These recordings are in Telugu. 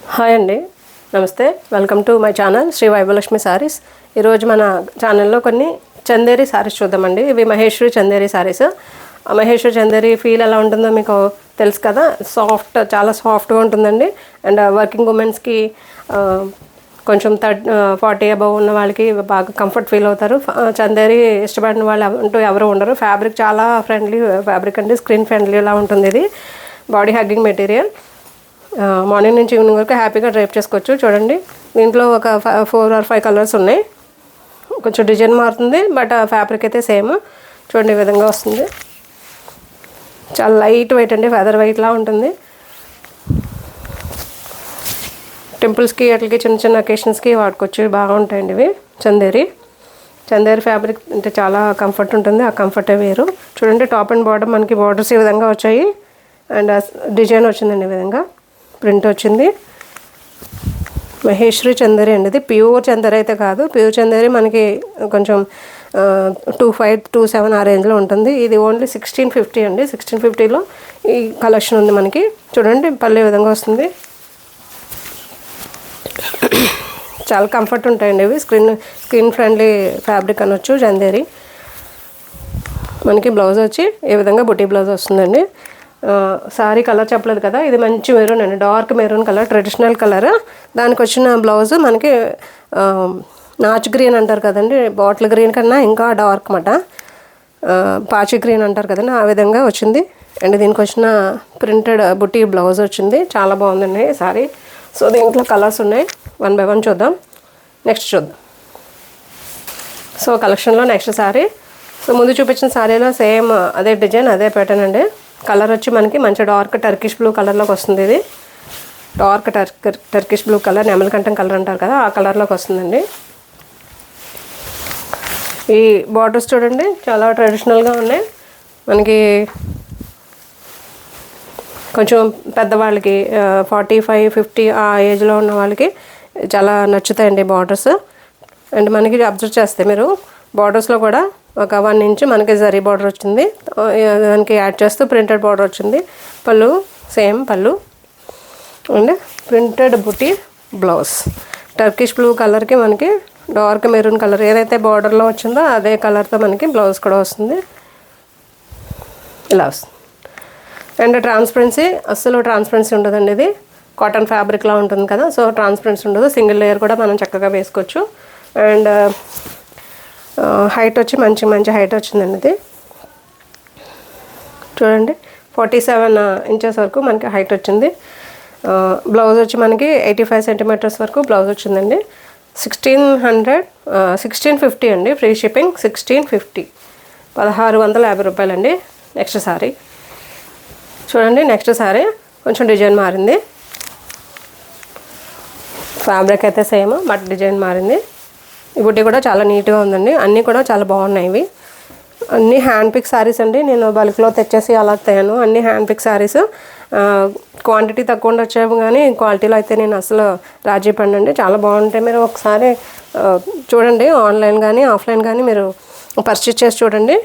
హాయ్ అండి, నమస్తే. Welcome to my channel Shri Vaibhavalakshmi saris. ఈరోజు మన ఛానల్లో కొన్ని చందేరి సారీస్ చూద్దామండి. ఇవి మహేశ్వరి చందేరి సారీస్. మహేశ్వరి చందేరి ఫీల్ ఎలా ఉంటుందో మీకు తెలుసు కదా. చాలా సాఫ్ట్గా ఉంటుందండి. అండ్ వర్కింగ్ ఉమెన్స్కి కొంచెం 40 అబవ్ ఉన్న వాళ్ళకి బాగా కంఫర్ట్ ఫీల్ అవుతారు. చందేరి ఇష్టపడిన వాళ్ళు అంటూ ఎవరు ఉండరు. ఫ్యాబ్రిక్ చాలా ఫ్రెండ్లీ ఫ్యాబ్రిక్ అండి. స్క్రీన్ ఫ్రెండ్లీలా ఉంటుంది. ఇది బాడీ హగ్గింగ్ మెటీరియల్. మార్నింగ్ నుంచి ఈవినింగ్ వరకు హ్యాపీగా డ్రైప్ చేసుకోవచ్చు. చూడండి, దీంట్లో ఒక 4 or 5 కలర్స్ ఉన్నాయి. కొంచెం డిజైన్ మారుతుంది, బట్ ఫ్యాబ్రిక్ అయితే సేమ్. చూడండి, ఈ విధంగా వస్తుంది. చాలా లైట్ వెయిట్ అండి, ఫెదర్ వెయిట్లా ఉంటుంది. టెంపుల్స్కి అట్లకి చిన్న చిన్న అకేషన్స్కి వాడుకోవచ్చు. బాగుంటాయండి ఇవి. చందేరి ఫ్యాబ్రిక్ అంటే చాలా కంఫర్ట్ ఉంటుంది. ఆ కంఫర్టే వేరు. చూడండి, టాప్ అండ్ బాటమ్ మనకి బార్డర్స్ ఈ విధంగా వచ్చాయి. అండ్ డిజైన్ వచ్చిందండి, ఈ విధంగా ప్రింట్ వచ్చింది. మహేశ్వరి చందేరి అండి. ఇది ప్యూర్ చందేరి అయితే కాదు. ప్యూర్ చందేరి మనకి కొంచెం 2527 ఆ రేంజ్లో ఉంటుంది. ఇది ఓన్లీ 1650 అండి. 1650లో ఈ కలెక్షన్ ఉంది మనకి. చూడండి, పళ్ళు ఈ విధంగా వస్తుంది. చాలా కంఫర్ట్ ఉంటాయండి ఇవి. స్కిన్ ఫ్రెండ్లీ ఫ్యాబ్రిక్ అనొచ్చు చందేరి. మనకి బ్లౌజ్ వచ్చి ఈ విధంగా బుటీ బ్లౌజ్ వస్తుందండి. సారీ కలర్ చెప్పలేదు కదా, ఇది మంచి మెరూన్ అండి. Dark maroon colour, traditional colour. దానికి వచ్చిన బ్లౌజ్ మనకి నాచ్ గ్రీన్ అంటారు కదండి. బాటిల్ గ్రీన్ కన్నా ఇంకా డార్క్ మాట. పాచి గ్రీన్ అంటారు కదండి, ఆ విధంగా వచ్చింది. అండ్ దీనికి వచ్చిన ప్రింటెడ్ బుటీ బ్లౌజ్ వచ్చింది. చాలా బాగుందండి సారీ. సో దీంట్లో కలర్స్ ఉన్నాయి. 1 by 1 చూద్దాం. నెక్స్ట్ చూద్దాం. సో కలెక్షన్లో నెక్స్ట్ సారీ. సో ముందు చూపించిన సారీలో సేమ్ అదే డిజైన్, అదే ప్యాటర్న్ అండి. కలర్ వచ్చి మనకి మంచి డార్క్ టర్కిష్ బ్లూ కలర్లోకి వస్తుంది. ఇది డార్క్ టర్కిష్ బ్లూ కలర్, నెమలికంఠం కలర్ అంటారు కదా, ఆ కలర్లోకి వస్తుందండి. ఈ బార్డర్స్ చూడండి, చాలా ట్రెడిషనల్గా ఉన్నాయి. మనకి కొంచెం పెద్దవాళ్ళకి 45-50 ఆ ఏజ్లో ఉన్న వాళ్ళకి చాలా నచ్చుతాయండి బార్డర్స్. అండ్ మనకి అబ్జర్వ్ చేస్తే మీరు బార్డర్స్లో కూడా ఒక 1 ఇంచ్ మనకి జరీ బార్డర్ వచ్చింది. దానికి యాడ్ చేస్తూ ప్రింటెడ్ బార్డర్ వచ్చింది. పళ్ళు సేమ్ పళ్ళు. And printed buti blouse. Turkish blue కలర్కి మనకి డార్క్ మెరూన్ కలర్ ఏదైతే బార్డర్లో వచ్చిందో అదే కలర్తో మనకి బ్లౌజ్ కూడా వస్తుంది. ఇలా వస్తుంది. అండ్ ట్రాన్స్పరెన్సీ, అస్సలు ట్రాన్స్పరెన్సీ ఉండదండి. ఇది కాటన్ ఫ్యాబ్రిక్లా ఉంటుంది కదా, సో ట్రాన్స్పరెన్సీ ఉండదు. సింగిల్ లేయర్ కూడా మనం చక్కగా వేసుకోవచ్చు. అండ్ హైట్ వచ్చి మంచి హైట్ వచ్చిందండి. ఇది చూడండి, 47 ఇంచెస్ వరకు మనకి హైట్ వచ్చింది. బ్లౌజ్ వచ్చి మనకి 85 సెంటీమీటర్స్ వరకు బ్లౌజ్ వచ్చిందండి. 1650 అండి. ఫ్రీ షిప్పింగ్ 1650, 1650 రూపాయలండి. నెక్స్ట్ సారీ చూడండి. నెక్స్ట్ సారీ కొంచెం డిజైన్ మారింది. ఫ్యాబ్రిక్ అయితే సేమ్, బట్ డిజైన్ మారింది. ఈ బుట్టి కూడా చాలా నీట్గా ఉందండి. అన్నీ కూడా చాలా బాగున్నాయి. ఇవి అన్నీ హ్యాండ్ పిక్ శారీస్ అండి. నేను బల్క్లో తెచ్చేసి అలా తేను. అన్నీ హ్యాండ్ పిక్ శారీస్. క్వాంటిటీ తక్కువ వచ్చాము, కానీ క్వాలిటీలో అయితే నేను అసలు రాజీ పడినండి. చాలా బాగుంటాయి. మీరు ఒకసారి చూడండి, ఆన్లైన్ కానీ ఆఫ్లైన్ కానీ మీరు పర్చేస్ చేసి చూడండి.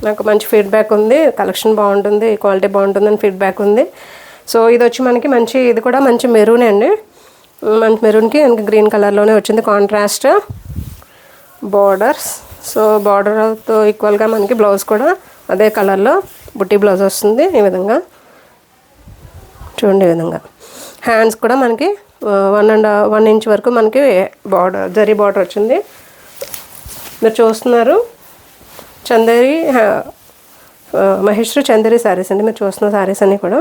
నాకు మంచి ఫీడ్బ్యాక్ ఉంది. కలెక్షన్ బాగుంటుంది, క్వాలిటీ బాగుంటుందని ఫీడ్బ్యాక్ ఉంది. సో ఇది వచ్చి మనకి ఇది కూడా మంచి మెరూనే అండి. మంచి మెరూన్కి మనకి గ్రీన్ కలర్లోనే వచ్చింది. Contrast borders. సో బార్డర్తో ఈక్వల్గా మనకి బ్లౌజ్ కూడా అదే కలర్లో బుట్టి బ్లౌజ్ వస్తుంది. ఈ విధంగా చూడండి. ఈ విధంగా హ్యాండ్స్ కూడా మనకి 1 ఇంచ్ వరకు మనకి బార్డర్, జరీ బార్డర్ వచ్చింది. మీరు చూస్తున్నారు చందేరి మహేశ్వరి చందేరి శారీస్ అండి. మీరు చూస్తున్న శారీస్ అన్నీ కూడా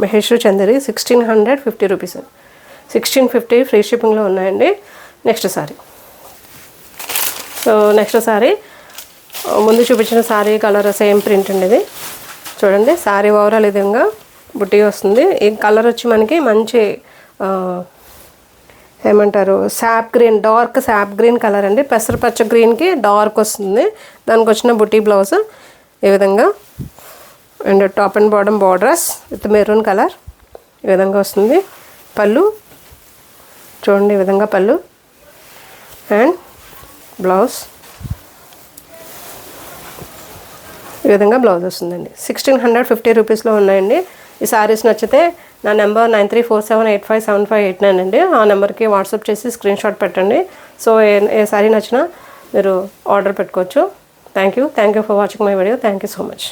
మహేశ్వరి చందేరి. 1650 రూపీస్, 1650 ఫ్రీ షిప్పింగ్లో ఉన్నాయండి. Next sorry. So next sorry ముందు చూపించిన సారీ కలర్ సేమ్ ప్రింట్ అండి. ఇది చూడండి, సారీ ఓవరాల్ ఈ విధంగా బుట్టి వస్తుంది. ఈ కలర్ వచ్చి మనకి మంచి ఏమంటారు, SAAP green, dark SAAP green colour అండి. పెసరపచ్చ గ్రీన్కి డార్క్ వస్తుంది. దానికి వచ్చిన బుట్టి బ్లౌజ్ ఈ విధంగా. And top and bottom borders with maroon colour ఈ విధంగా వస్తుంది. పళ్ళు చూడండి, ఈ విధంగా పళ్ళు. అండ్ బ్లౌజ్ ఈ విధంగా బ్లౌజ్ వస్తుందండి. 1650 రూపీస్లో ఉన్నాయండి. ఈ సారీస్ నచ్చితే నా నెంబర్ 9347857589 అండి. ఆ నెంబర్కి వాట్సాప్ చేసి స్క్రీన్ షాట్ పెట్టండి. సో ఏ సారీ నచ్చినా మీరు ఆర్డర్ పెట్టుకోవచ్చు. Thank you for watching my video. Thank you so much.